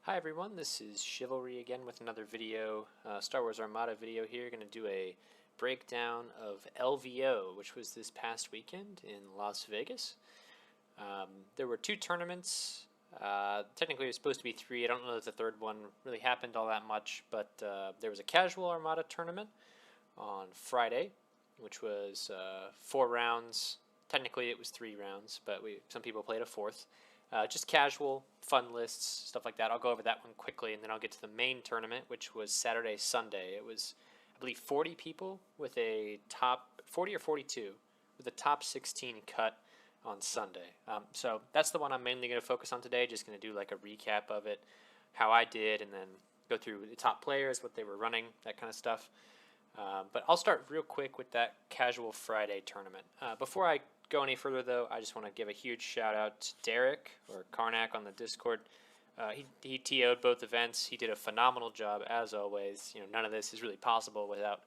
Hi everyone, this is Shyvalry again with another video, Star Wars Armada video here. Going to do a breakdown of LVO, which was this past weekend in Las Vegas. There were two tournaments. Technically it was supposed to be three. I don't know if the third one really happened all that much, but there was a casual Armada tournament on Friday, which was 4 rounds. Technically it was 3 rounds, but some people played a fourth. Just casual, fun lists, stuff like that. I'll go over that one quickly, and then I'll get to the main tournament, which was Saturday, Sunday. It was, I believe, 40 people with a top 40 or 42 with a top 16 cut on Sunday. So that's the one I'm mainly going to focus on today. Just going to do like a recap of it, how I did, and then go through the top players, what they were running, that kind of stuff. But I'll start real quick with that casual Friday tournament. Before I go any further, though, I just want to give a huge shout out to Derek, or Karnak on the Discord. He TO'd both events. He did a phenomenal job, as always. None of this is really possible without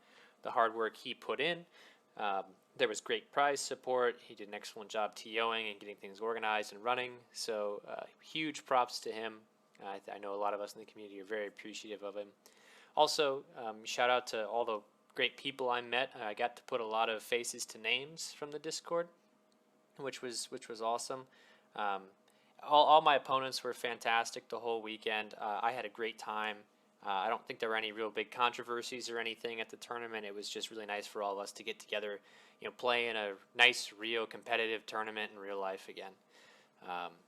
the hard work he put in. There was great prize support. He did an excellent job TOing and getting things organized and running. So huge props to him. I know a lot of us in the community are very appreciative of him. Also, shout out to all the great people I met. I got to put a lot of faces to names from the Discord, which was awesome. All my opponents were fantastic the whole weekend. I had a great time. I don't think there were any real big controversies or anything at the tournament. It was just really nice for all of us to get together, play in a nice, real competitive tournament in real life again.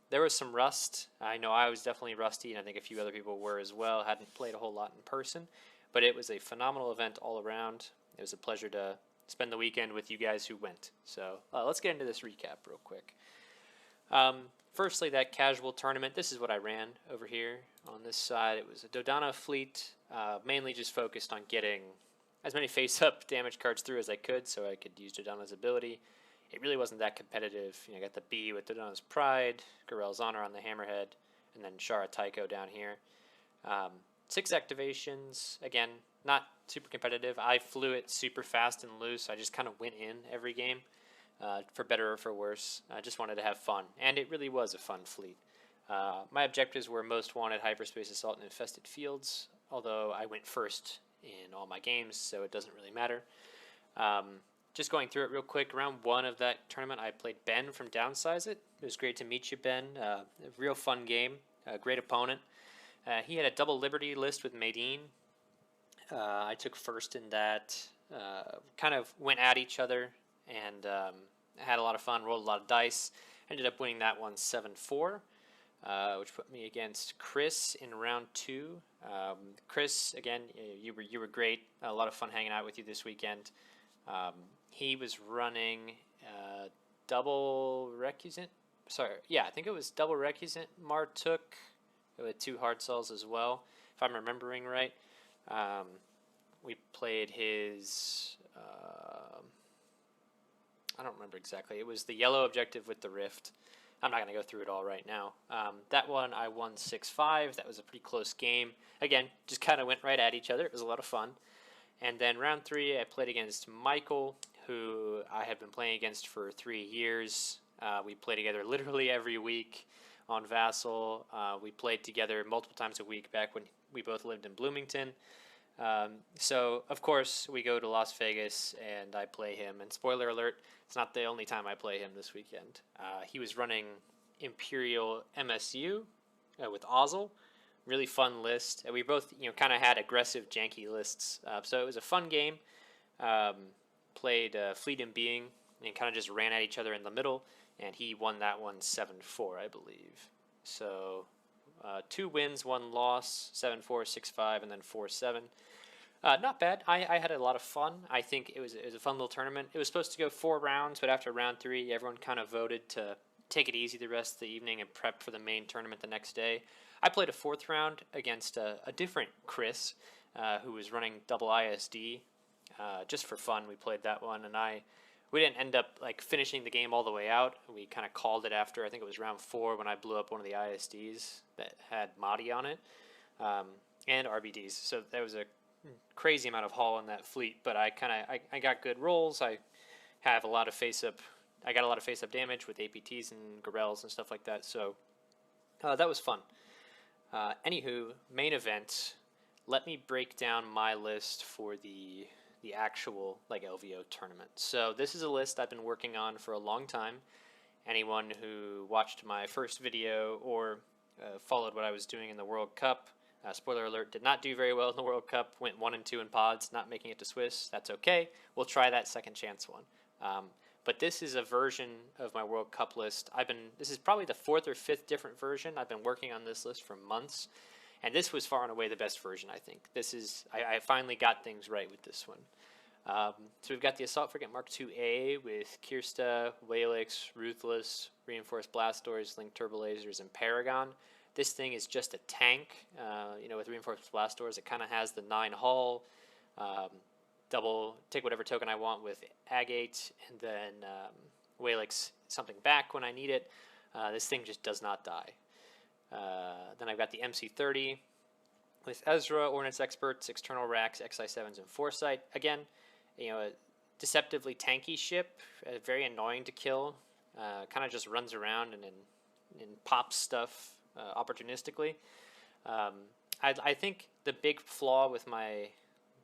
There was some rust. I know I was definitely rusty, and I think a few other people were as well. Hadn't played a whole lot in person, but it was a phenomenal event all around. It was a pleasure to spend the weekend with you guys who went. So let's get into this recap real quick. Firstly, that casual tournament. This is what I ran over here on this side. It was a Dodonna fleet, mainly just focused on getting as many face-up damage cards through as I could so I could use Dodonna's ability. It really wasn't that competitive. I got the B with Dodonna's Pride, Garel's Honor on the Hammerhead, and then Shara Tycho down here. 6 activations. Again, not super competitive. I flew it super fast and loose. I just kind of went in every game, for better or for worse. I just wanted to have fun, and it really was a fun fleet. My objectives were most wanted, hyperspace assault, and infested fields, although I went first in all my games, so it doesn't really matter. Just going through it real quick, round 1 of that tournament, I played Ben from Downsize It. It was great to meet you, Ben. A real fun game, a great opponent. He had a double Liberty list with Maydeen. I took first in that, kind of went at each other, and had a lot of fun, rolled a lot of dice. Ended up winning that one 7-4, which put me against Chris in round 2. Chris, again, you were great. A lot of fun hanging out with you this weekend. He was running double Recusant. Sorry, yeah, I think it was double Recusant Martook with 2 hard cells as well, if I'm remembering right. We played his, I don't remember exactly. It was the yellow objective with the Rift. I'm not going to go through it all right now. That one I won 6-5. That was a pretty close game. Again, just kind of went right at each other. It was a lot of fun. And then round 3, I played against Michael, who I had been playing against for 3 years. We played together literally every week on Vassal. We played together multiple times a week back when we both lived in Bloomington. So, of course, we go to Las Vegas, and I play him. And spoiler alert, it's not the only time I play him this weekend. He was running Imperial MSU with Ozzel. Really fun list. We both, kind of had aggressive, janky lists. So it was a fun game. Played Fleet and Being and kind of just ran at each other in the middle. And he won that one 7-4, I believe. So 2 wins, 1 loss, 7-4, 6-5, and then 4-7. Not bad. I had a lot of fun. I think it was a fun little tournament. It was supposed to go 4 rounds, but after round 3, everyone kind of voted to take it easy the rest of the evening and prep for the main tournament the next day. I played a 4th round against a different Chris, who was running double ISD. Just for fun, we played that one, and we didn't end up finishing the game all the way out. We kind of called it after, I think it was round 4 when I blew up one of the ISDs that had Mahdi on it, and RBDs. So that was a crazy amount of haul in that fleet, but I got good rolls. I got a lot of face-up damage with APTs and Garels and stuff like that, so that was fun. Anywho, main event. Let me break down my list for the actual like LVO tournament. So this is a list I've been working on for a long time. Anyone who watched my first video or followed what I was doing in the World Cup, spoiler alert, did not do very well in the World Cup, went 1 and 2 in pods, not making it to Swiss. That's okay. We'll try that second chance one. But this is a version of my World Cup list. This is probably the 4th or 5th different version. I've been working on this list for months, and this was far and away the best version, I think. I finally got things right with this one. So we've got the Assault Frigate Mark II-A with Kirsta, Whalix, Ruthless, Reinforced Blast Doors, Linked Turbolasers, and Paragon. This thing is just a tank. With Reinforced Blast Doors, it kind of has the 9 hull, double, take whatever token I want with Agate, and then Whalix something back when I need it. This thing just does not die. Then I've got the MC-30 with Ezra, Ordnance Experts, External Racks, XI-7s, and Foresight. Again, a deceptively tanky ship, very annoying to kill. Kind of just runs around and pops stuff opportunistically. I think the big flaw with my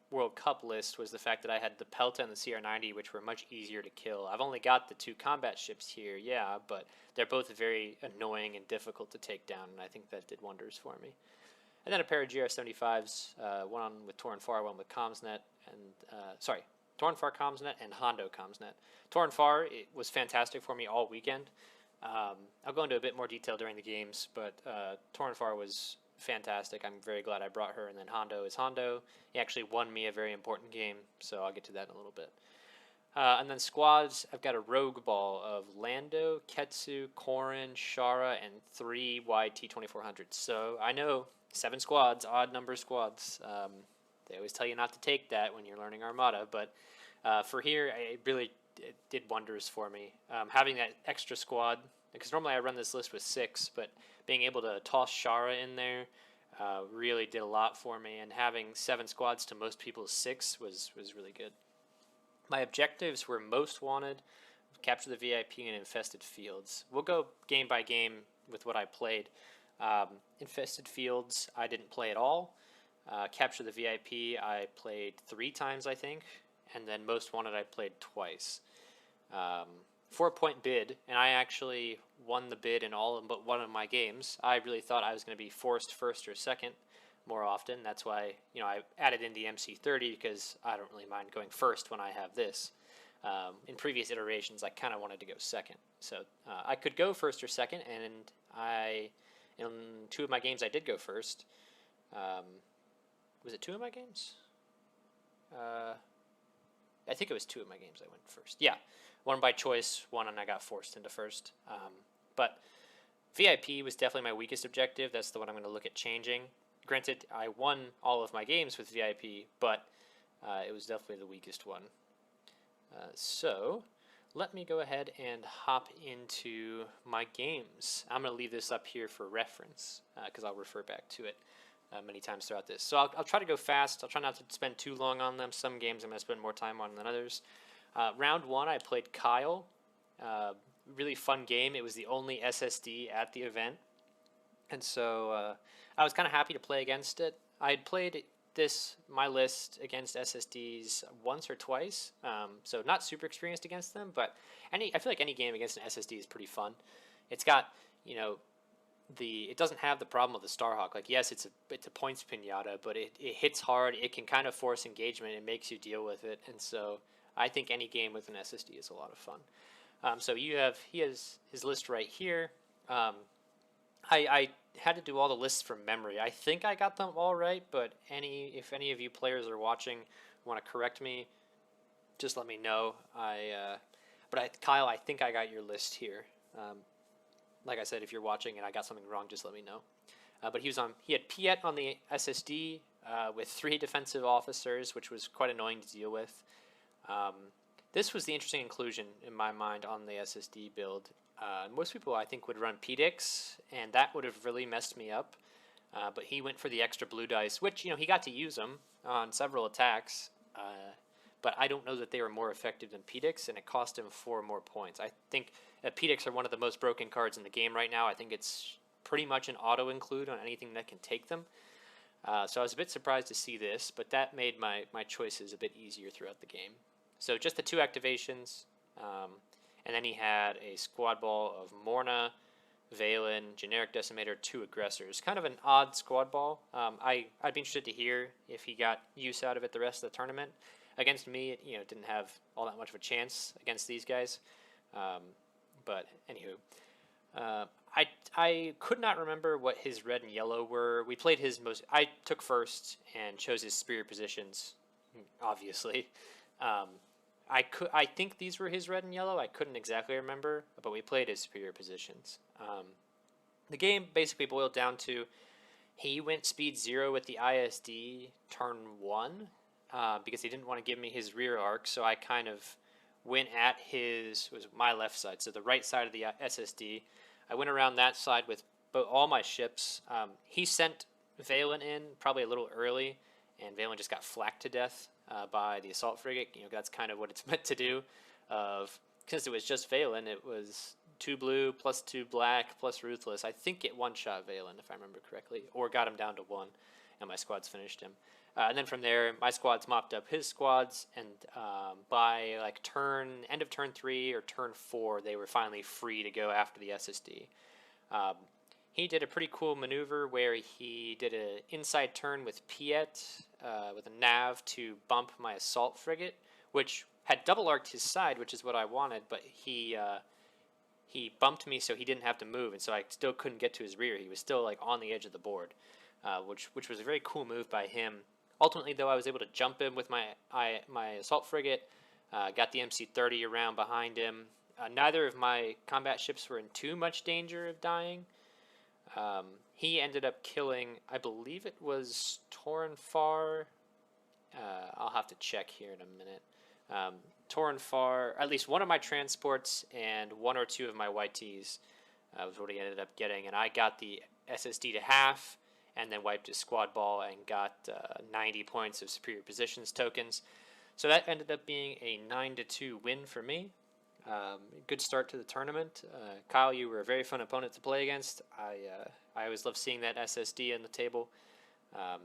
World Cup list was the fact that I had the Pelta and the CR-90, which were much easier to kill. I've only got the 2 combat ships here, yeah, but they're both very annoying and difficult to take down, and I think that did wonders for me. And then a pair of GR-75s, one with Torn Far, one with Comsnet, and Torn Far Comsnet and Hondo Comsnet. Torn Far, it was fantastic for me all weekend. I'll go into a bit more detail during the games, but Torn Far was fantastic. I'm very glad I brought her. And then Hondo is Hondo. He actually won me a very important game, so I'll get to that in a little bit. And then squads, I've got a rogue ball of Lando, Ketsu, Corrin, Shara, and 3 wide T-2400s. So I know 7 squads, odd number squads. They always tell you not to take that when you're learning Armada, but for here, it did wonders for me. Having that extra squad, because normally I run this list with 6, but being able to toss Shara in there really did a lot for me, and having 7 squads to most people's 6 was really good. My objectives were most wanted, capture the VIP, and infested fields. We'll go game by game with what I played. Infested fields I didn't play at all. Capture the VIP I played 3 times, I think, and then most wanted I played twice. 4-point bid, and I actually won the bid in all but one of my games. I really thought I was going to be forced first or second more often. That's why I added in the MC-30 because I don't really mind going first when I have this. In previous iterations, I kind of wanted to go second, so I could go first or second, and in 2 of my games I did go first. Was it 2 of my games? I think it was 2 of my games I went first. Yeah, 1 by choice, 1 and I got forced into first. But VIP was definitely my weakest objective. That's the one I'm going to look at changing. Granted, I won all of my games with VIP, but it was definitely the weakest one. So let me go ahead and hop into my games. I'm going to leave this up here for reference because I'll refer back to it many times throughout this. So I'll try to go fast. I'll try not to spend too long on them. Some games I'm going to spend more time on than others. Round 1, I played Kyle. Really fun game. It was the only SSD at the event. And so I was kind of happy to play against it. I had played my list against SSDs once or twice. So not super experienced against them, but I feel like any game against an SSD is pretty fun. It's got, it doesn't have the problem of the Starhawk. Like, yes, it's a points pinata, but it hits hard. It can kind of force engagement. It makes you deal with it. And so I think any game with an SSD is a lot of fun. So he has his list right here. I had to do all the lists from memory. I think I got them all right, but if any of you players are watching want to correct me, just let me know. Kyle, I think I got your list here. Like I said, if you're watching and I got something wrong, just let me know. But he had Piet on the SSD with 3 defensive officers, which was quite annoying to deal with. This was the interesting inclusion in my mind on the SSD build. Most people, I think, would run PDX, and that would have really messed me up. But he went for the extra blue dice, which, he got to use them on several attacks. But I don't know that they were more effective than PDX, and it cost him 4 more points. I think PDX are one of the most broken cards in the game right now. I think it's pretty much an auto include on anything that can take them. So I was a bit surprised to see this, but that made my choices a bit easier throughout the game. So just the 2 activations, and then he had a squad ball of Morna, Valen, Generic Decimator, 2 Aggressors. Kind of an odd squad ball. I'd be interested to hear if he got use out of it the rest of the tournament. Against me, it didn't have all that much of a chance against these guys. But anywho, I could not remember what his red and yellow were. We played his most. I took first and chose his superior positions, obviously. I think these were his red and yellow. I couldn't exactly remember, but we played his superior positions. The game basically boiled down to he went speed 0 with the ISD turn 1 because he didn't want to give me his rear arc, so I kind of went at his, was my left side, so the right side of the SSD. I went around that side with all my ships. He sent Valen in probably a little early, and Valen just got flaked to death by the assault frigate. That's kind of what it's meant to do. Since it was just Valen, it was 2 blue plus 2 black plus Ruthless. I think it one-shot Valen, if I remember correctly, or got him down to 1, and my squads finished him. And then from there, my squads mopped up his squads, and by like end of turn 3 or turn 4, they were finally free to go after the SSD. He did a pretty cool maneuver where he did an inside turn with Piet with a nav to bump my assault frigate, which had double arced his side, which is what I wanted, but he bumped me so he didn't have to move, and so I still couldn't get to his rear. He was still like on the edge of the board, which was a very cool move by him. Ultimately, though, I was able to jump him with my assault frigate, got the MC-30 around behind him. Neither of my combat ships were in too much danger of dying. He ended up killing, I believe it was Torrenfar. I'll have to check here in a minute. Torrenfar, at least one of my transports and 1 or 2 of my YTs was what he ended up getting, and I got the SSD to half, and then wiped his squad ball and got 90 points of superior positions tokens. So that ended up being a 9-2 win for me. Good start to the tournament. Kyle, you were a very fun opponent to play against. I always love seeing that SSD on the table.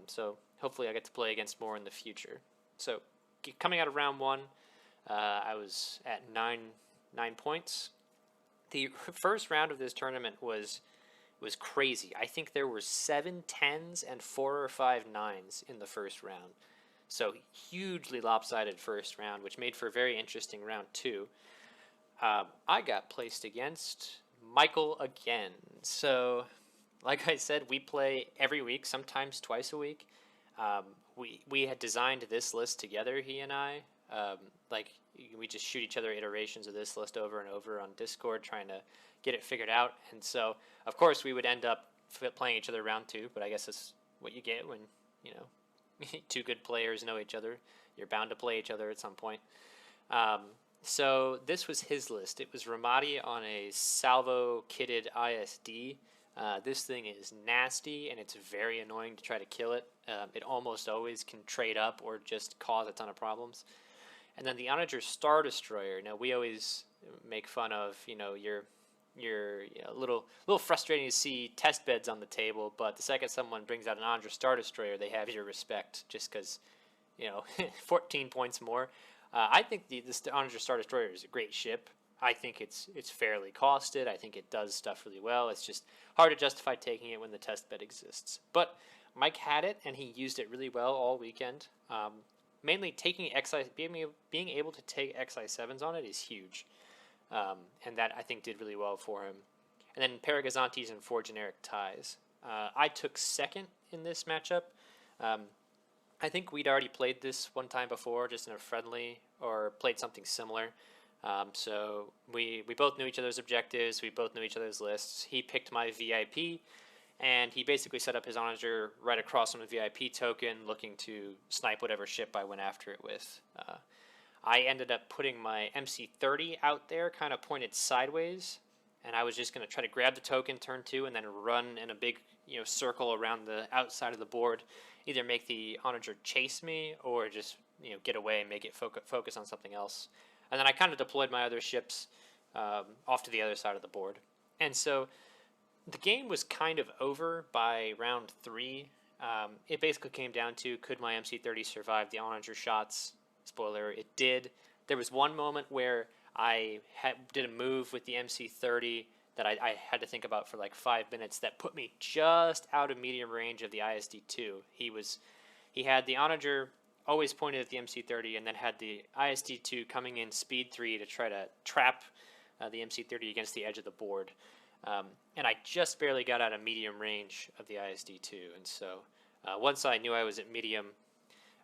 So hopefully I get to play against more in the future. So coming out of round 1, I was at 9 points. The first round of this tournament was crazy. I think there were 7 10s and 4 or 5 9s in the first round. So hugely lopsided first round, which made for a very interesting round 2. I got placed against Michael again. So, like I said, we play every week, sometimes twice a week. We had designed this list together, he and I. We just shoot each other iterations of this list over and over on Discord, trying to get it figured out. And so, of course, we would end up playing each other round 2, but I guess that's what you get when, 2 good players know each other. You're bound to play each other at some point. So this was his list. It was Ramadi on a salvo kitted ISD. This thing is nasty, and it's very annoying to try to kill it. It almost always can trade up or just cause a ton of problems. And then the Onager Star Destroyer. Now, we always make fun of, you're a little frustrating to see test beds on the table, but the second someone brings out an Onager Star Destroyer, they have your respect just because, 14 points more. I think this Onager Star Destroyer is a great ship. I think it's fairly costed. I think it does stuff really well. It's just hard to justify taking it when the test bed exists. But Mike had it, and he used it really well all weekend. Mainly taking being able to take XI7s on it is huge. And that, I think, did really well for him. And then Paragazantes and 4 generic ties. I took second in this matchup. I think we'd already played this one time before, just in a friendly, or played something similar. So we both knew each other's objectives. We both knew each other's lists. He picked my VIP, and he basically set up his Onager right across from the VIP token, looking to snipe whatever ship I went after it with. I ended up putting my MC-30 out there, kind of pointed sideways, and I was just going to try to grab the token turn 2 and then run in a big circle around the outside of the board, either make the Onager chase me or just get away and make it focus on something else. And then I kind of deployed my other ships off to the other side of the board. And so The game was kind of over by round 3. It basically came down to, could my MC30 survive the onager shots? Spoiler, it did. There was one moment where I did a move with the MC30 that I had to think about for like 5 minutes that put me just out of medium range of the ISD2. He had the onager always pointed at the MC30 and then had the ISD2 coming in speed 3 to try to trap the MC30 against the edge of the board. And I just barely got out of medium range of the ISD2. And so once I knew I was at medium,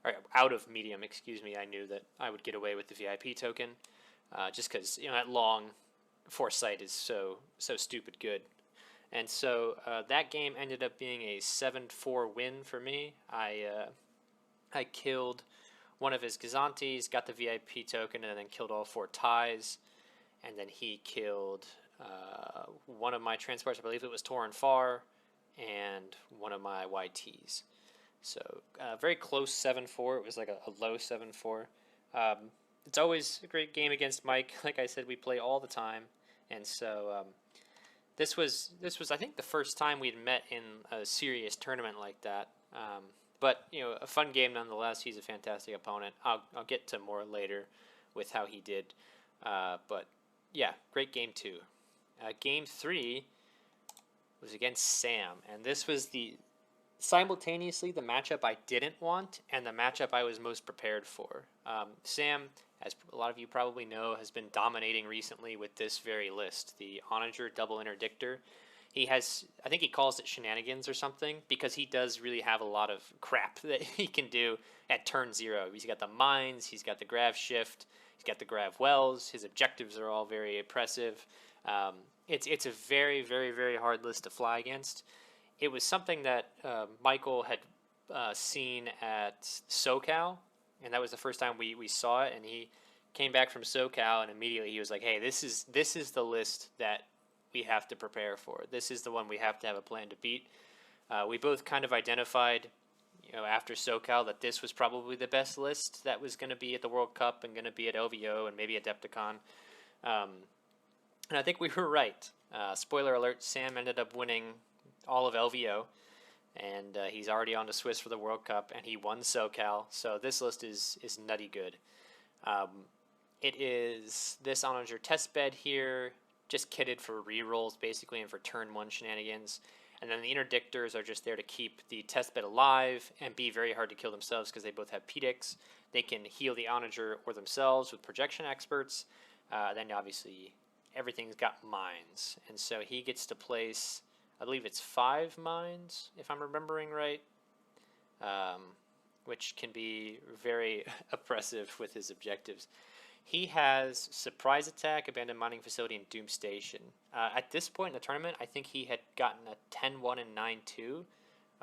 or out of medium, excuse me, I knew that I would get away with the VIP token, just because, that long foresight is so stupid good. And so that game ended up being a 7-4 win for me. I killed one of his Gazantes, got the VIP token, and then killed all 4 ties. And then he killed one of my transports, I believe it was Torin Far, and one of my YTs. So very close 7-4. It was like a low 7-4. It's always a great game against Mike. Like I said, we play all the time. And so this was I think the first time we'd met in a serious tournament like that. But a fun game nonetheless. He's a fantastic opponent. I'll get to more later with how he did. But yeah, great game 2. Game 3 was against Sam, and this was simultaneously the matchup I didn't want and the matchup I was most prepared for. Sam, as a lot of you probably know, has been dominating recently with this very list, the Onager Double Interdictor. He has, I think he calls it shenanigans or something, because he does really have a lot of crap that he can do at turn 0. He's got the mines, he's got the grav shift, he's got the grav wells, his objectives are all very oppressive. It's a very, very, very hard list to fly against. It was something that Michael had seen at SoCal, and that was the first time we saw it, and he came back from SoCal, and immediately he was like, hey, this is the list that we have to prepare for. This is the one we have to have a plan to beat. We both kind of identified, after SoCal, that this was probably the best list that was going to be at the World Cup and going to be at LVO and maybe at Adepticon. And I think we were right. Spoiler alert, Sam ended up winning all of LVO, and he's already on to Swiss for the World Cup, and he won SoCal, so this list is nutty good. It is this Onager test bed here, just kitted for rerolls basically and for turn 1 shenanigans. And then the interdictors are just there to keep the test bed alive and be very hard to kill themselves because they both have PDICs. They can heal the Onager or themselves with projection experts. Then obviously everything's got mines. And so he gets to place, I believe it's 5 mines, if I'm remembering right, which can be very oppressive with his objectives. He has Surprise Attack, Abandoned Mining Facility, and Doom Station. At this point in the tournament, I think he had gotten a 10-1 and 9-2.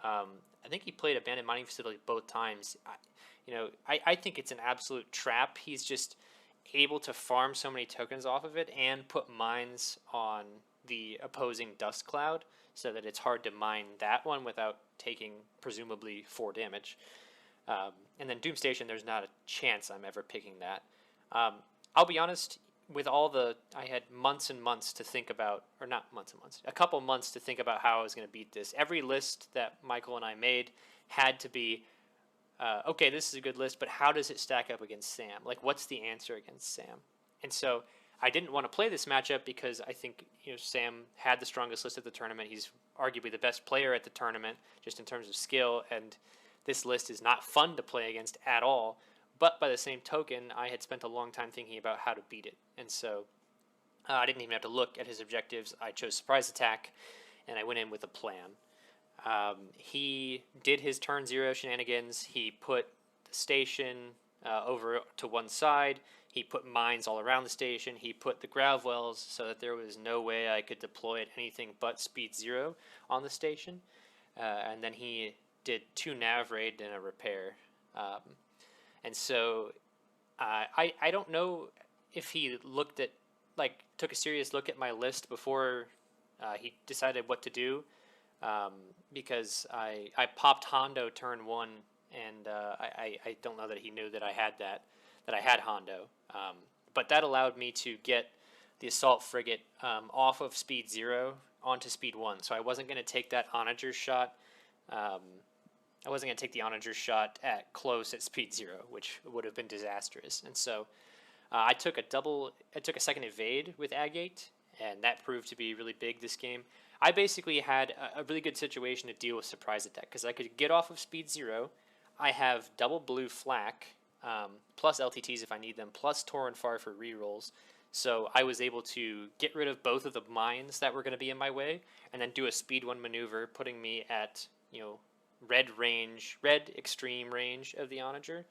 I think he played Abandoned Mining Facility both times. I think it's an absolute trap. He's just able to farm so many tokens off of it and put mines on the opposing Dust Cloud so that it's hard to mine that one without taking presumably 4 damage. And then Doom Station, there's not a chance I'm ever picking that. I'll be honest, with I had months and months to think about, or not months and months, a couple months to think about how I was going to beat this. Every list that Michael and I made had to be, okay, this is a good list, but how does it stack up against Sam? Like, what's the answer against Sam? And so I didn't want to play this matchup because I think Sam had the strongest list at the tournament. He's arguably the best player at the tournament, just in terms of skill, and this list is not fun to play against at all. But by the same token, I had spent a long time thinking about how to beat it. And so I didn't even have to look at his objectives. I chose Surprise Attack, and I went in with a plan. He did his turn 0 shenanigans. He put the station over to one side. He put mines all around the station. He put the grav wells so that there was no way I could deploy at anything but speed 0 on the station. And then he did 2 nav raid and a repair. And so I don't know if he looked at, took a serious look at my list before he decided what to do, because I popped Hondo turn 1, and I don't know that he knew that I had Hondo. But that allowed me to get the assault frigate off of speed 0 onto speed 1, so I wasn't going to take that onager shot. I wasn't going to take the onager shot at close at speed 0, which would have been disastrous. And so I took a second evade with agate, and that proved to be really big this game. I basically had a really good situation to deal with surprise attack, because I could get off of speed 0. I have double blue flak, plus LTTs if I need them, plus Tor and Far for rerolls. So I was able to get rid of both of the mines that were going to be in my way, and then do a speed 1 maneuver, putting me at, red extreme range of the onager.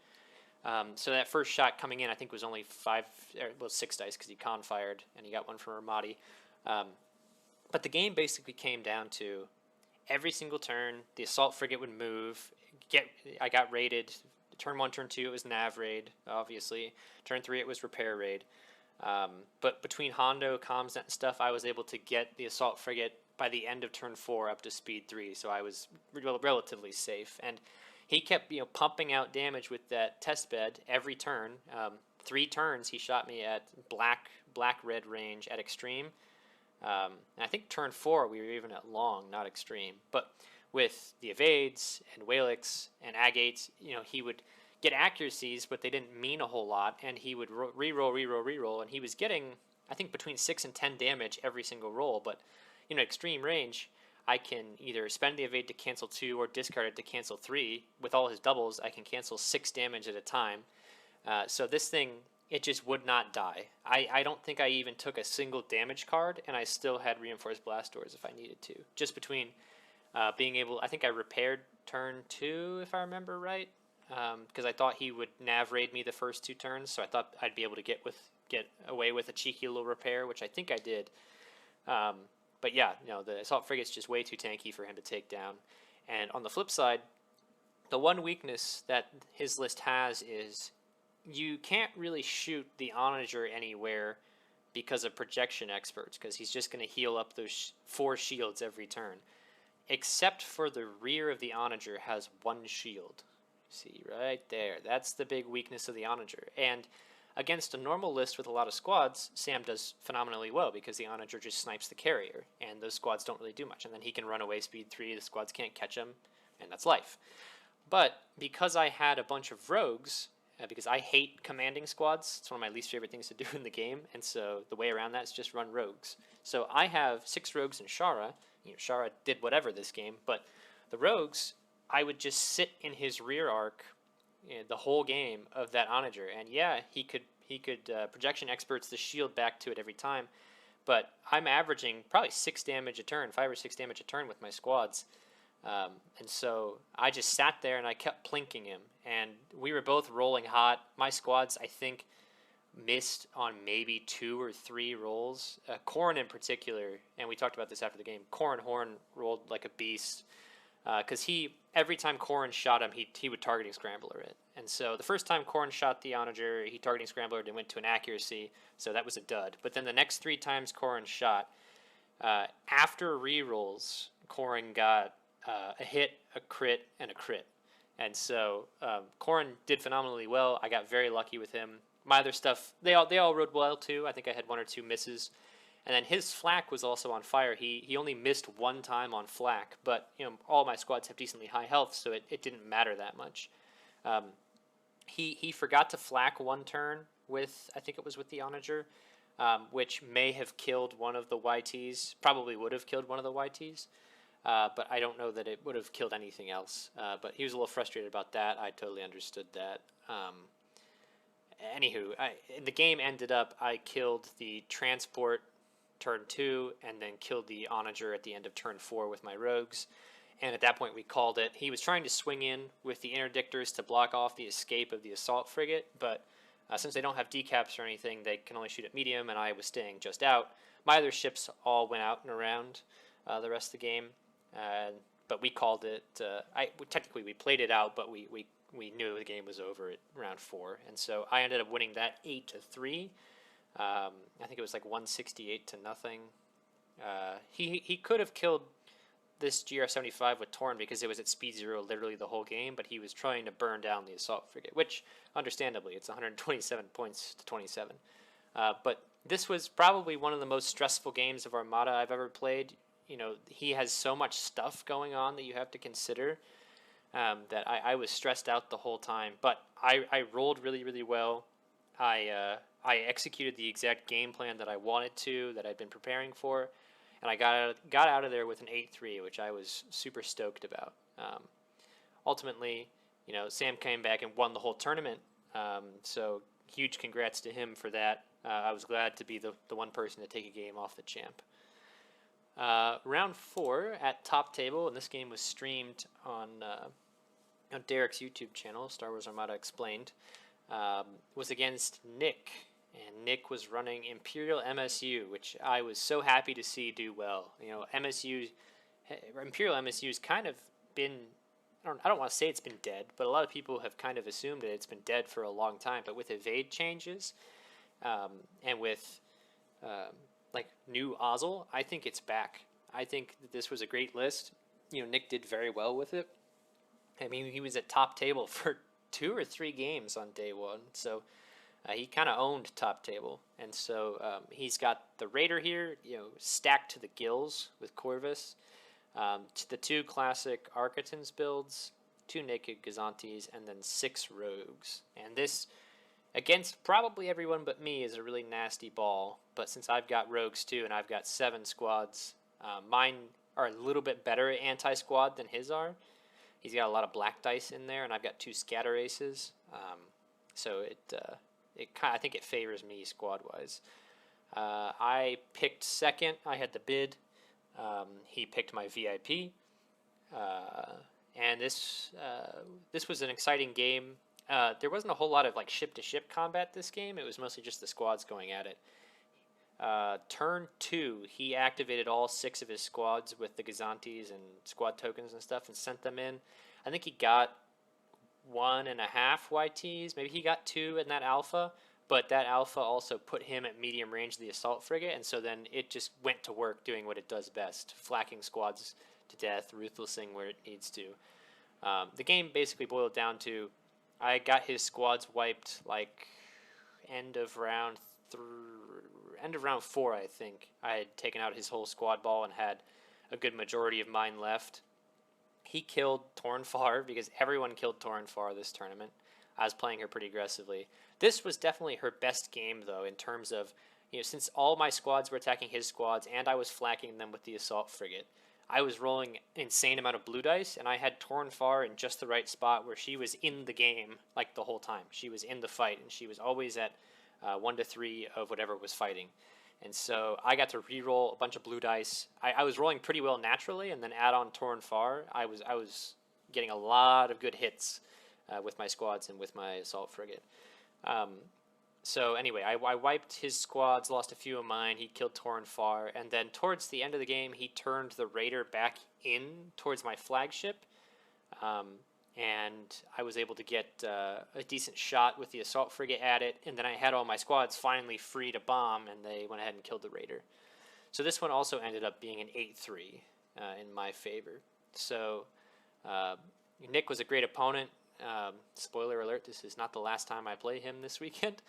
So that first shot coming in, I think, was only 6 dice, because he con-fired, and he got one from Armada. But the game basically came down to every single turn, the assault frigate would move. I got raided. Turn 1, turn 2, it was nav raid, obviously. Turn 3, it was repair raid. But between Hondo, Comsnet, and stuff, I was able to get the assault frigate by the end of turn 4 up to speed 3, so I was relatively safe. And he kept pumping out damage with that test bed every turn. 3 turns he shot me at black-red range at extreme. And I think turn 4 we were even at long, not extreme. But with the evades and Whalix and agates, he would get accuracies, but they didn't mean a whole lot, and he would reroll, and he was getting, I think, between 6 and 10 damage every single roll. But extreme range, I can either spend the evade to cancel 2 or discard it to cancel 3. With all his doubles, I can cancel 6 damage at a time. So this thing, it just would not die. I don't think I even took a single damage card, and I still had reinforced blast doors if I needed to. Just between being able, I think I repaired turn 2, if I remember right, because I thought he would nav raid me the first 2 turns, so I thought I'd be able to get away with a cheeky little repair, which I think I did. But yeah, the assault frigate's just way too tanky for him to take down. And on the flip side, the one weakness that his list has is you can't really shoot the onager anywhere because of projection experts, because he's just going to heal up those 4 shields every turn. Except for the rear of the onager has 1 shield. See, right there. That's the big weakness of the onager. And against a normal list with a lot of squads, Sam does phenomenally well, because the onager just snipes the carrier, and those squads don't really do much. And then he can run away speed 3, the squads can't catch him, and that's life. But because I had a bunch of rogues, because I hate commanding squads, it's one of my least favorite things to do in the game, and so the way around that is just run rogues. So I have 6 rogues and Shara. Shara did whatever this game, but the rogues, I would just sit in his rear arc the whole game of that onager, and yeah, he could projection experts the shield back to it every time, but I'm averaging probably 6 damage a turn, 5 or 6 damage a turn with my squads, and so I just sat there and I kept plinking him, and we were both rolling hot. My squads, I think, missed on maybe 2 or 3 rolls. Corrin in particular, and we talked about this after the game, Corrin Horn rolled like a beast, because every time Corrin shot him, he would targeting scrambler it. And so the first time Corrin shot the onager, he targeting scramblered and went to an accuracy, so that was a dud. But then the next 3 times Corrin shot, after rerolls, Corrin got a hit, a crit, and a crit. And so Corrin did phenomenally well. I got very lucky with him. My other stuff, they all rode well too. I think I had 1 or 2 misses. And then his flak was also on fire. He only missed 1 time on flak, but all my squads have decently high health, so it didn't matter that much. He forgot to flak 1 turn with, I think it was with the onager, which may have killed one of the YTs. Probably would have killed one of the YTs, but I don't know that it would have killed anything else. But he was a little frustrated about that. I totally understood that. Anywho, the game ended up, I killed the transport turn 2, and then killed the onager at the end of turn 4 with my rogues. And at that point we called it. He was trying to swing in with the interdictors to block off the escape of the assault frigate, but since they don't have decaps or anything, they can only shoot at medium, and I was staying just out. My other ships all went out and around the rest of the game, but we called it. Technically we played it out, but we knew the game was over at round 4, and so I ended up winning that 8-3. I think it was like 168 to nothing. He could have killed this GR75 with Torn because it was at speed 0 literally the whole game, but he was trying to burn down the assault frigate, which understandably it's 127 points to 27. But this was probably one of the most stressful games of Armada I've ever played. you know, he has so much stuff going on that you have to consider, that I was stressed out the whole time. But I rolled really, really well. I executed the exact game plan that I wanted to, that I'd been preparing for, and I got out of there with an 8-3, which I was super stoked about. Ultimately, you know, Sam came back and won the whole tournament, so huge congrats to him for that. I was glad to be the one person to take a game off the champ. Round 4 at top table, and this game was streamed on Derek's YouTube channel, Star Wars Armada Explained, was against Nick. And Nick was running Imperial MSU, which I was so happy to see do well. You know, Imperial MSU's kind of been, I don't want to say it's been dead, but a lot of people have kind of assumed that it's been dead for a long time. But with evade changes, and with like new Ozzel, I think it's back. I think that this was a great list. You know, Nick did very well with it. I mean, he was at top table for 2 or 3 games on day 1, so he kind of owned top table. And so he's got the Raider here, you know, stacked to the gills with Corvus, the 2 classic Architans builds, 2 naked Gazantes, and then 6 rogues. And this, against probably everyone but me, is a really nasty ball. But since I've got rogues too, and I've got 7 squads, mine are a little bit better at anti-squad than his are. He's got a lot of black dice in there, and I've got 2 scatter aces. So I think it favors me squad-wise. I picked second. I had the bid. He picked my VIP. And this was an exciting game. There wasn't a whole lot of like ship-to-ship combat this game. It was mostly just the squads going at it. Turn 2, he activated all 6 of his squads with the Gazantes and squad tokens and stuff and sent them in. I think he got 1.5 YTs. Maybe he got 2 in that alpha, but that alpha also put him at medium range of the assault frigate, and so then it just went to work doing what it does best, flacking squads to death, ruthlessing where it needs to. The game basically boiled down to, I got his squads wiped like end of round 4, I think. I had taken out his whole squad ball and had a good majority of mine left. He killed Tornfar because everyone killed Tornfar this tournament. I was playing her pretty aggressively. This was definitely her best game, though, in terms of, you know, since all my squads were attacking his squads and I was flacking them with the assault frigate, I was rolling an insane amount of blue dice, and I had Tornfar in just the right spot where she was in the game like the whole time. She was in the fight, and she was always at 1 to 3 of whatever was fighting. And so I got to re-roll a bunch of blue dice. I was rolling pretty well naturally, and then add on Tornfar. I was getting a lot of good hits with my squads and with my assault frigate. So anyway, I wiped his squads, lost a few of mine. He killed Tornfar, and then towards the end of the game, he turned the Raider back in towards my flagship. And I was able to get a decent shot with the assault frigate at it, and then I had all my squads finally free to bomb, and they went ahead and killed the Raider. So this one also ended up being an 8-3 in my favor. So Nick was a great opponent. Spoiler alert: this is not the last time I play him this weekend.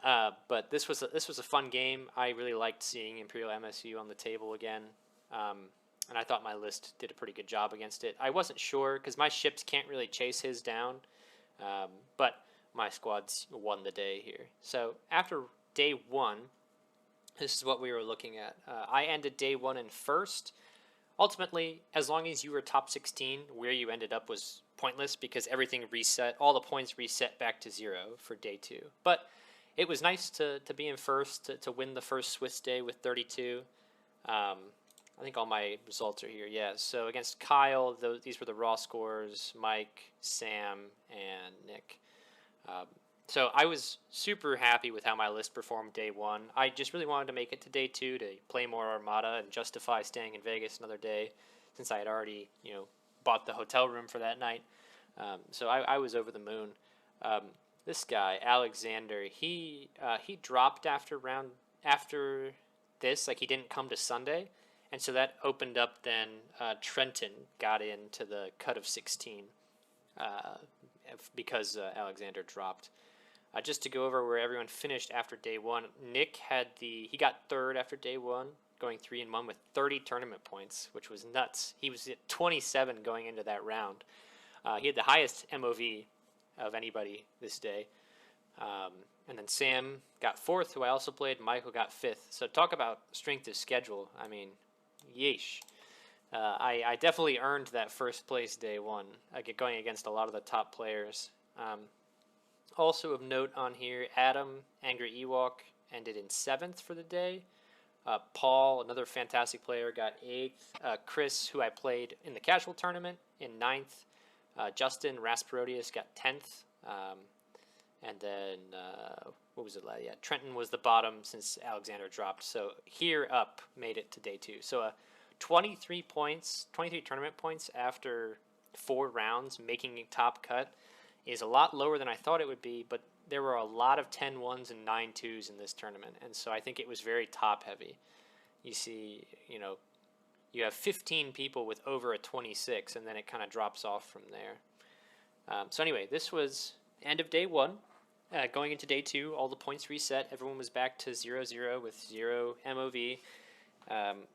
But this was a fun game. I really liked seeing Imperial MSU on the table again. And I thought my list did a pretty good job against it. I wasn't sure, because my ships can't really chase his down, but my squads won the day here. So after day 1, this is what we were looking at. I ended day 1 in first. Ultimately, as long as you were top 16, where you ended up was pointless, because everything reset, all the points reset back to 0 for day 2. But it was nice to be in first, to win the first Swiss day with 32. I think all my results are here. Yeah, so against Kyle, these were the raw scores: Mike, Sam, and Nick. So I was super happy with how my list performed day 1. I just really wanted to make it to day 2 to play more Armada and justify staying in Vegas another day, since I had already, you know, bought the hotel room for that night. So I was over the moon. This guy, Alexander, he dropped after this. Like, he didn't come to Sunday. And so that opened up then Trenton got into the cut of 16 because Alexander dropped. Just to go over where everyone finished after day 1, Nick he got 3rd after day 1. going 3-1 with 30 tournament points, which was nuts. He was at 27 going into that round. He had the highest MOV of anybody this day. And then Sam got 4th, who I also played. Michael got 5th. So talk about strength of schedule. I mean, yeesh. I definitely earned that first place day one, going against a lot of the top players. Also of note on here, Adam, Angry Ewok, ended in 7th for the day. Paul, another fantastic player, got 8th. Chris, who I played in the casual tournament, in 9th. Justin Rasparodius got 10th. And then, what was it? Yeah, Trenton was the bottom since Alexander dropped. So Here Up made it to day 2. So 23 points, 23 tournament points after 4 rounds, making a top cut is a lot lower than I thought it would be, but there were a lot of 10-1s and 9-2s in this tournament, and so I think it was very top-heavy. You see, you have 15 people with over a 26, and then it kind of drops off from there. So anyway, this was end of day 1. Going into day 2, all the points reset. Everyone was back to 0-0 with 0 MOV.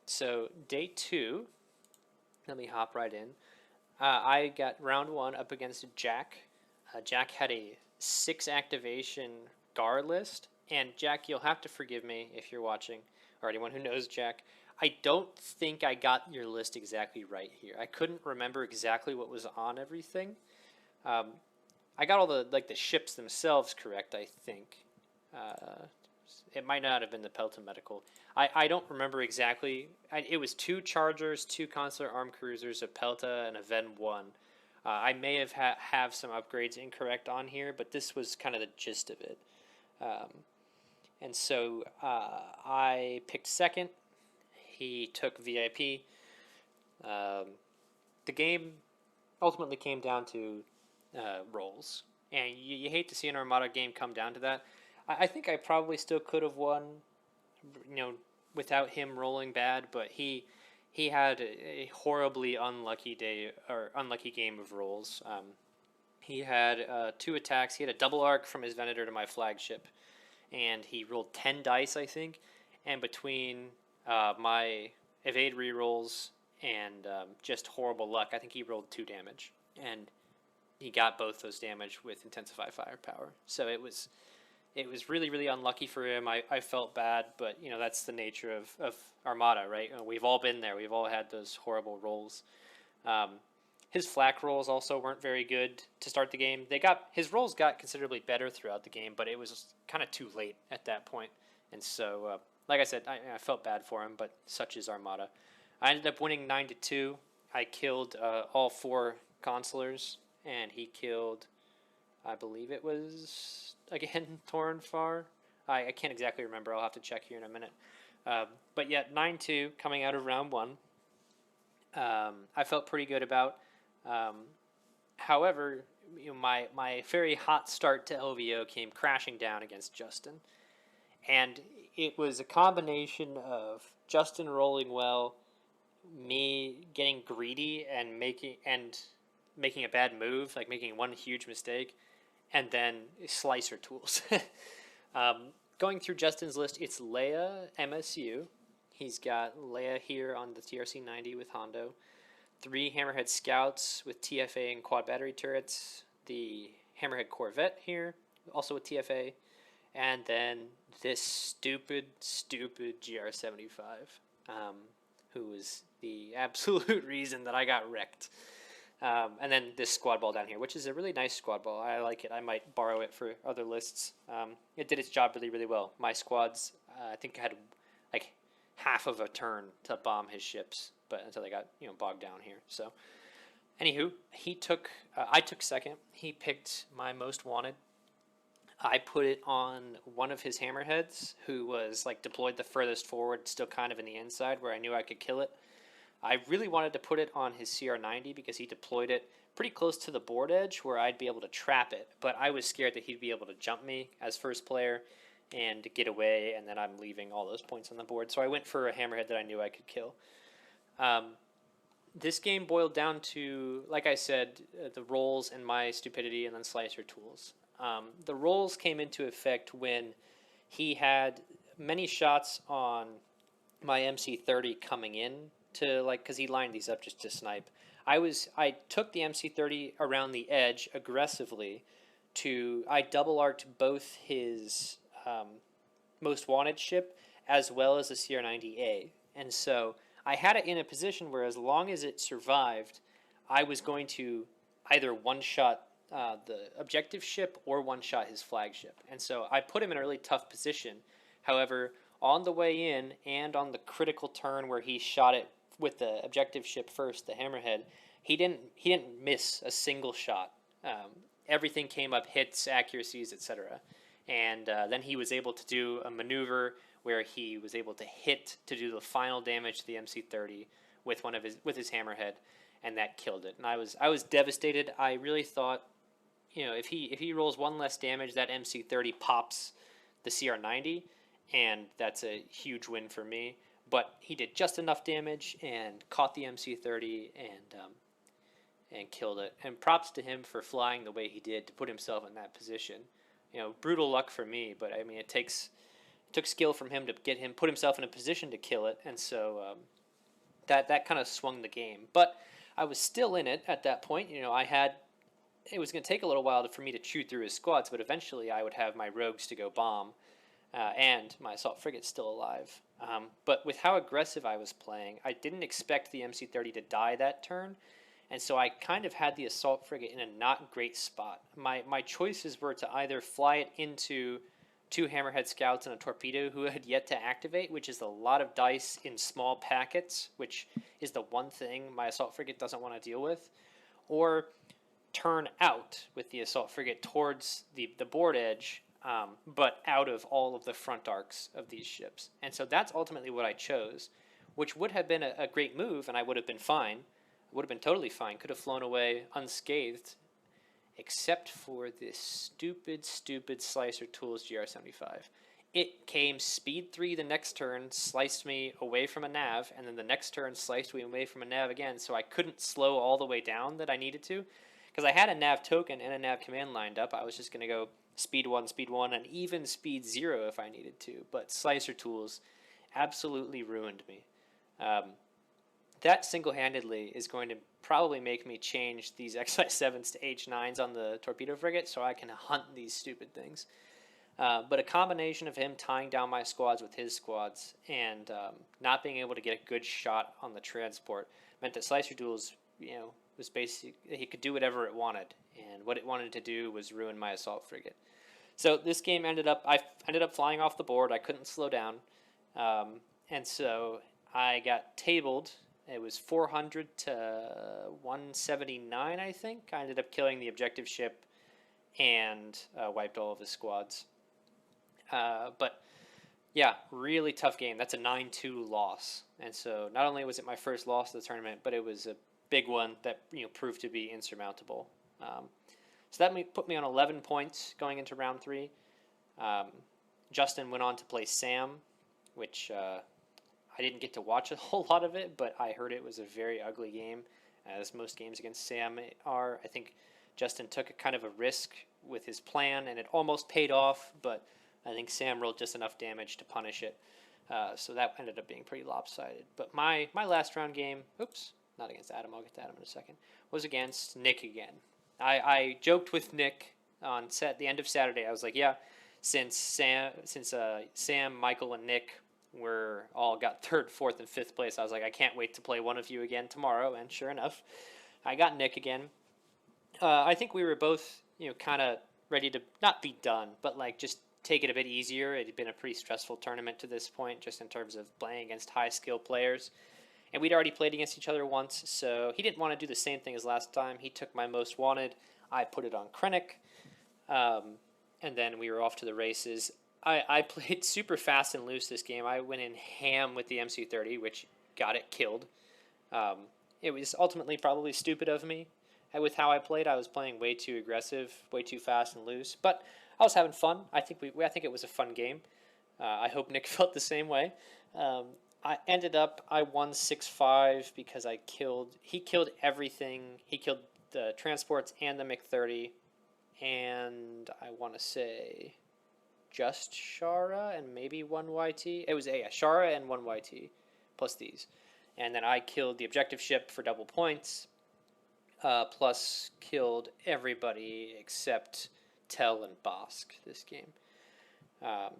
So day 2, let me hop right in. I got round 1 up against Jack. Jack had a 6 activation Gar list, and Jack, you'll have to forgive me if you're watching, or anyone who knows Jack. I don't think I got your list exactly right here. I couldn't remember exactly what was on everything. I got all the ships themselves correct, I think. It might not have been the Pelta Medical. I don't remember exactly. It was 2 Chargers, 2 Consular Armed Cruisers, a Pelta, and a Ven 1. I may have some upgrades incorrect on here, but this was kind of the gist of it. And so I picked 2nd. He took VIP. The game ultimately came down to rolls. And you hate to see an Armada game come down to that. I think I probably still could have won, without him rolling bad, but he had a horribly unlucky day, or unlucky game of rolls. He had 2 attacks. He had a double arc from his Venator to my flagship, and he rolled 10 dice, I think. And between my evade rerolls and just horrible luck, I think he rolled 2 damage, and he got both those damage with Intensify Firepower. So it was really, really unlucky for him. I felt bad, but that's the nature of Armada, right? We've all been there. We've all had those horrible rolls. His flak rolls also weren't very good to start the game. His rolls got considerably better throughout the game, but it was kind of too late at that point. And so, like I said, I felt bad for him, but such is Armada. I ended up winning 9-2. I killed all 4 consulars, and he killed, I believe it was, again, Torrenfar. I can't exactly remember. I'll have to check here in a minute. But yeah, 9-2 coming out of round 1. I felt pretty good about. However, my very hot start to LVO came crashing down against Justin. And it was a combination of Justin rolling well, me getting greedy and making a bad move, like making one huge mistake, and then slicer tools. Going through Justin's list, it's Leia MSU. He's got Leia here on the TRC-90 with Hondo. 3 Hammerhead Scouts with TFA and quad battery turrets. The Hammerhead Corvette here, also with TFA. And then this stupid GR-75, who was the absolute reason that I got wrecked. And then this squad ball down here, which is a really nice squad ball. I like it. I might borrow it for other lists. It did its job really, really well. My squads, I think, had like half of a turn to bomb his ships, but until they got bogged down here. So, anywho, I took 2nd. He picked my most wanted. I put it on one of his hammerheads, who was like deployed the furthest forward, still kind of in the inside where I knew I could kill it. I really wanted to put it on his CR-90 because he deployed it pretty close to the board edge where I'd be able to trap it, but I was scared that he'd be able to jump me as first player and get away, and then I'm leaving all those points on the board. So I went for a hammerhead that I knew I could kill. This game boiled down to, like I said, the rolls and my stupidity, and then slicer tools. The rolls came into effect when he had many shots on my MC30 coming in to, like, because he lined these up just to snipe. I took the MC30 around the edge aggressively I double arced both his most wanted ship as well as the CR90A. And so I had it in a position where as long as it survived, I was going to either one-shot the objective ship or one-shot his flagship. And so I put him in a really tough position. However, on the way in and on the critical turn where he shot it with the objective ship first, the Hammerhead, he didn't miss a single shot. Everything came up, hits, accuracies, etc. And then he was able to do a maneuver where he was able to hit to do the final damage to the MC30 with his Hammerhead, and that killed it. And I was devastated. I really thought, if he rolls one less damage, that MC30 pops the CR90, and that's a huge win for me. But he did just enough damage and caught the MC30 and killed it. And props to him for flying the way he did to put himself in that position. Brutal luck for me, but I mean, it took skill from him to put himself in a position to kill it, and so that kind of swung the game. But I was still in it at that point. It was going to take a little while for me to chew through his squads, but eventually I would have my rogues to go bomb, and my assault frigate still alive. But with how aggressive I was playing, I didn't expect the MC30 to die that turn. And so I kind of had the assault frigate in a not great spot. My choices were to either fly it into two Hammerhead scouts and a torpedo who had yet to activate, which is a lot of dice in small packets, which is the one thing my assault frigate doesn't want to deal with, or turn out with the assault frigate towards the board edge, but out of all of the front arcs of these ships. And so that's ultimately what I chose, which would have been a great move, and I would have been fine. Would have been totally fine, could have flown away unscathed, except for this stupid Slicer Tools GR75. It came speed 3 the next turn, sliced me away from a nav, and then the next turn sliced me away from a nav again, so I couldn't slow all the way down that I needed to, because I had a nav token and a nav command lined up. I was just going to go speed 1, and even speed 0 if I needed to, but Slicer Tools absolutely ruined me. That single-handedly is going to probably make me change these XI7s to H9s on the torpedo frigate so I can hunt these stupid things. But a combination of him tying down my squads with his squads and not being able to get a good shot on the transport meant that Slicer Duels, was basically, he could do whatever it wanted, and what it wanted to do was ruin my assault frigate. So this game I ended up flying off the board. I couldn't slow down, and so I got tabled. It was 400 to 179, I think. I ended up killing the objective ship and wiped all of his squads. But yeah, really tough game. That's a 9-2 loss. And so not only was it my first loss of the tournament, but it was a big one that proved to be insurmountable. So that put me on 11 points going into round 3. Justin went on to play Sam, which I didn't get to watch a whole lot of it, but I heard it was a very ugly game, as most games against Sam are. I think Justin took a kind of a risk with his plan, and it almost paid off, but I think Sam rolled just enough damage to punish it. So that ended up being pretty lopsided. But my last round game, oops, not against Adam, I'll get to Adam in a second, was against Nick again. I joked with Nick on the end of Saturday. I was like, yeah, since Sam, Michael, and Nick all got 3rd, 4th, and 5th place, I was like, I can't wait to play one of you again tomorrow, and sure enough, I got Nick again. I think we were both, kind of ready to not be done, but just take it a bit easier. It had been a pretty stressful tournament to this point, just in terms of playing against high-skill players, and we'd already played against each other once, so he didn't want to do the same thing as last time. He took my most wanted, I put it on Krennic, and then we were off to the races. I played super fast and loose this game. I went in ham with the MC30, which got it killed. It was ultimately probably stupid of me with how I played. I was playing way too aggressive, way too fast and loose. But I was having fun. I think it was a fun game. I hope Nick felt the same way. I won 6-5 because he killed everything. He killed the transports and the MiG-30, and I want to say just Shara and maybe one YT. It was Shara and one YT plus these. And then I killed the objective ship for double points, plus killed everybody except Tell and Bosk this game.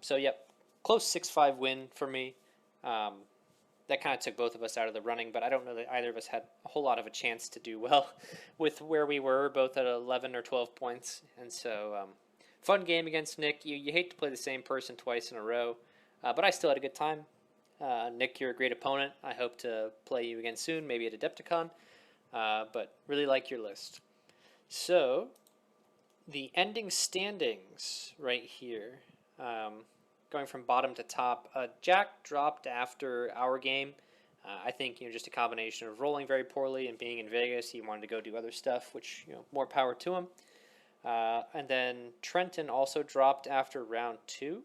So, yep, close 6-5 win for me. That kind of took both of us out of the running, but I don't know that either of us had a whole lot of a chance to do well with where we were, both at 11 or 12 points. And so, fun game against Nick. You hate to play the same person twice in a row, but I still had a good time. Nick, you're a great opponent. I hope to play you again soon, maybe at Adepticon, but really like your list. So, the ending standings right here. Going from bottom to top, Jack dropped after our game. I think just a combination of rolling very poorly and being in Vegas. He wanted to go do other stuff, which more power to him. And then Trenton also dropped after round 2,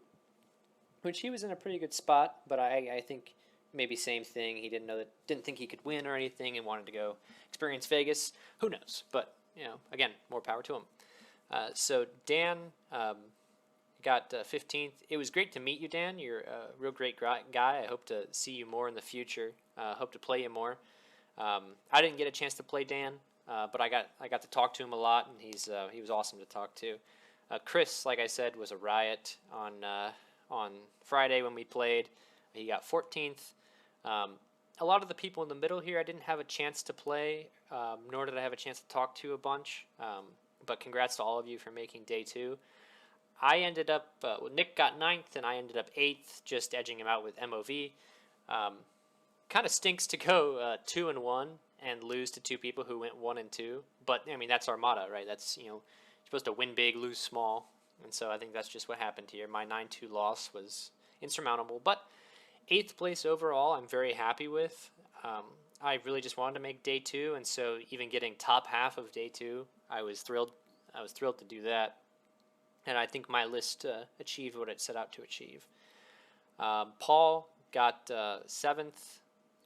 which he was in a pretty good spot. But I think maybe same thing. He didn't think he could win or anything, and wanted to go experience Vegas. Who knows? But again, more power to him. So Dan. Got 15th. It was great to meet you, Dan. You're a real great guy. I hope to see you more in the future. Hope to play you more. I didn't get a chance to play Dan, but I got to talk to him a lot, and he was awesome to talk to. Chris, like I said, was a riot on Friday when we played. He got 14th. A lot of the people in the middle here, I didn't have a chance to play, nor did I have a chance to talk to a bunch. But congrats to all of you for making day 2. I ended up, Nick got 9th, and I ended up 8th, just edging him out with MOV. Kind of stinks to go 2-1 and lose to 2 people who went 1-2. But, I mean, that's Armada, right? That's, you're supposed to win big, lose small. And so I think that's just what happened here. My 9-2 loss was insurmountable. But 8th place overall, I'm very happy with. I really just wanted to make day 2, and so even getting top half of day 2, I was thrilled. I was thrilled to do that. And I think my list achieved what it set out to achieve. Paul got 7th,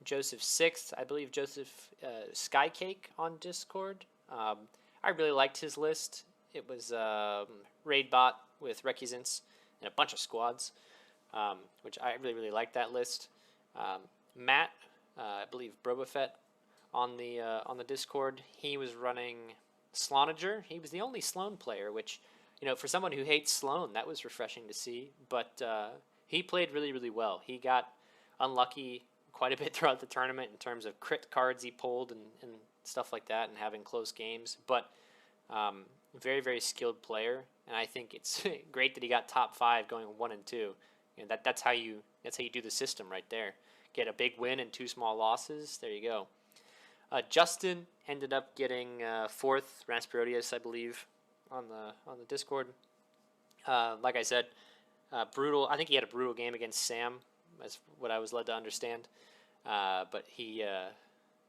Joseph 6th. I believe Joseph Skycake on Discord. I really liked his list. It was raid bot with Recusants and a bunch of squads, which I really liked that list. Matt, I believe Brobafett on the Discord. He was running Slonager. He was the only Sloan player, which, for someone who hates Sloan, that was refreshing to see. But he played really very he got unlucky quite a bit throughout the tournament in terms of crit cards he pulled and stuff like that, and having close games. But very, very skilled player, and I think it's great that he got top 5 going 1-2. That's how you do the system right there. Get a big win and 2 small losses. There you go. Justin ended up getting 4th, Rasparodius, I believe, on the Discord. Like I said, brutal. I think he had a brutal game against Sam. That's what I was led to understand. But he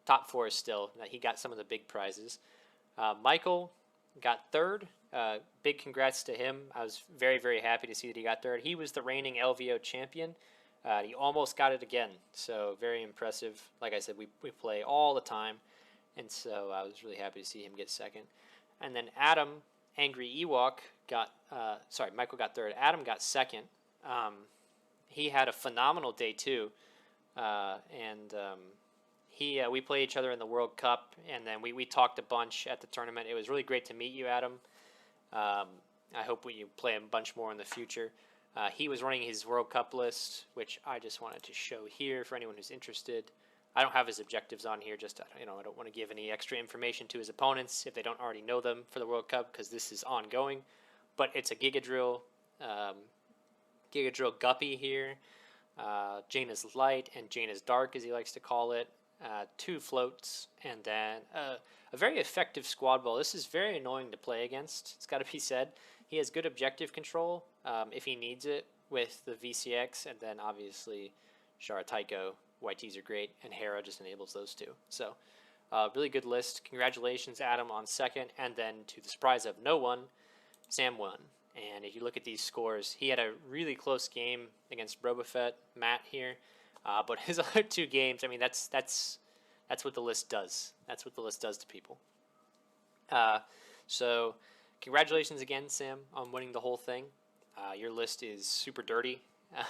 top 4 is still. He got some of the big prizes. Michael got 3rd. Big congrats to him. I was very, very happy to see that he got 3rd. He was the reigning LVO champion. He almost got it again, so very impressive. Like I said, we play all the time, and so I was really happy to see him get 2nd. And then Adam, Angry Ewok, Michael got 3rd. Adam got 2nd. He had a phenomenal day 2, and we played each other in the World Cup, and then we talked a bunch at the tournament. It was really great to meet you, Adam. I hope we play a bunch more in the future. He was running his World Cup list, which I just wanted to show here for anyone who's interested. I don't have his objectives on here, just I don't want to give any extra information to his opponents if they don't already know them for the World Cup, because this is ongoing. But it's a Giga Drill Guppy here, Jaina's Light and Jaina's Dark, as he likes to call it, 2 floats, and then a very effective squad ball. This is very annoying to play against, it's got to be said. He has good objective control if he needs it with the VCX, and then obviously Shara Tycho, YTs are great, and Hera just enables those 2. So really good list. Congratulations, Adam, on 2nd, and then to the surprise of no one, Sam won. And if you look at these scores, he had a really close game against Brobafett, Matt here, but his other 2 games, I mean, that's what the list does. That's what the list does to people. So congratulations again, Sam, on winning the whole thing. Your list is super dirty.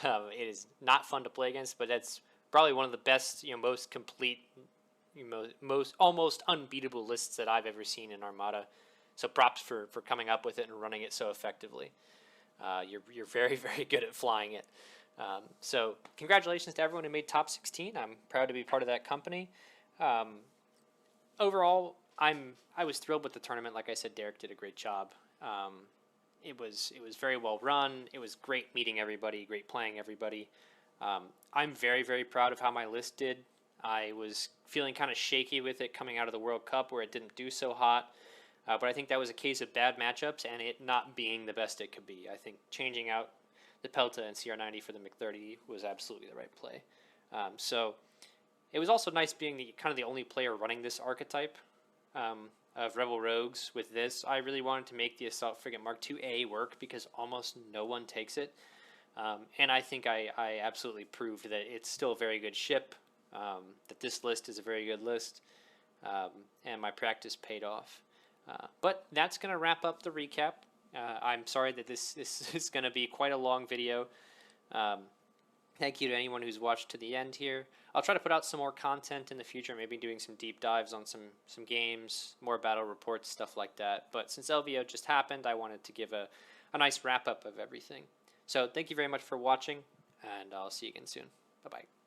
It is not fun to play against, but that's probably one of the best, most complete, most almost unbeatable lists that I've ever seen in Armada. So props for coming up with it and running it so effectively. You're very, very good at flying it. So congratulations to everyone who made top 16. I'm proud to be part of that company. Overall, I was thrilled with the tournament. Like I said, Derek did a great job. It was very well run. It was great meeting everybody, great playing everybody. I'm very, very proud of how my list did. I was feeling kind of shaky with it coming out of the World Cup where it didn't do so hot. But I think that was a case of bad matchups and it not being the best it could be. I think changing out the Pelta and CR90 for the McThirty was absolutely the right play. So it was also nice being kind of the only player running this archetype of Rebel Rogues with this. I really wanted to make the Assault Frigate Mark II-A work because almost no one takes it. And I think I absolutely proved that it's still a very good ship, that this list is a very good list, and my practice paid off. But that's going to wrap up the recap. I'm sorry that this is going to be quite a long video. Thank you to anyone who's watched to the end here. I'll try to put out some more content in the future, maybe doing some deep dives on some games, more battle reports, stuff like that. But since LVO just happened, I wanted to give a nice wrap-up of everything. So thank you very much for watching, and I'll see you again soon. Bye-bye.